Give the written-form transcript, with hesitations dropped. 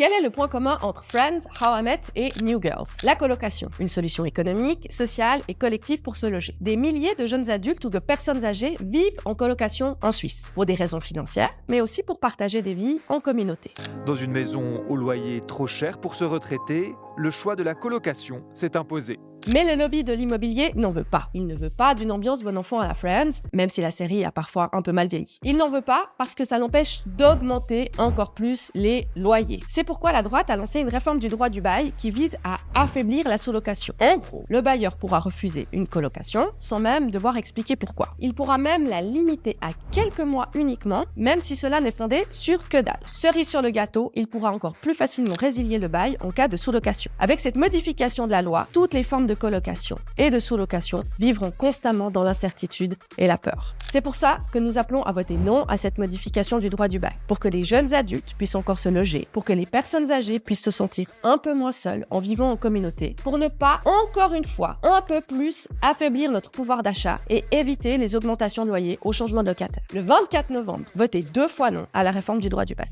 Quel est le point commun entre Friends, How I Met et New Girls? La colocation, une solution économique, sociale et collective pour se loger. Des milliers de jeunes adultes ou de personnes âgées vivent en colocation en Suisse, pour des raisons financières, mais aussi pour partager des vies en communauté. Dans une maison au loyer trop cher pour se retraiter, le choix de la colocation s'est imposé. Mais le lobby de l'immobilier n'en veut pas. Il ne veut pas d'une ambiance bon enfant à la Friends, même si la série a parfois un peu mal vieilli. Il n'en veut pas parce que ça l'empêche d'augmenter encore plus les loyers. C'est pourquoi la droite a lancé une réforme du droit du bail qui vise à affaiblir la sous-location. En gros, le bailleur pourra refuser une colocation sans même devoir expliquer pourquoi. Il pourra même la limiter à quelques mois uniquement, même si cela n'est fondé sur que dalle. Cerise sur le gâteau, il pourra encore plus facilement résilier le bail en cas de sous-location. Avec cette modification de la loi, toutes les formes de colocation et de sous-location vivront constamment dans l'incertitude et la peur. C'est pour ça que nous appelons à voter non à cette modification du droit du bail, pour que les jeunes adultes puissent encore se loger, pour que les personnes âgées puissent se sentir un peu moins seules en vivant en communauté, pour ne pas, encore une fois, un peu plus affaiblir notre pouvoir d'achat et éviter les augmentations de loyers au changement de locataire. Le 24 novembre, votez 2 fois non à la réforme du droit du bail.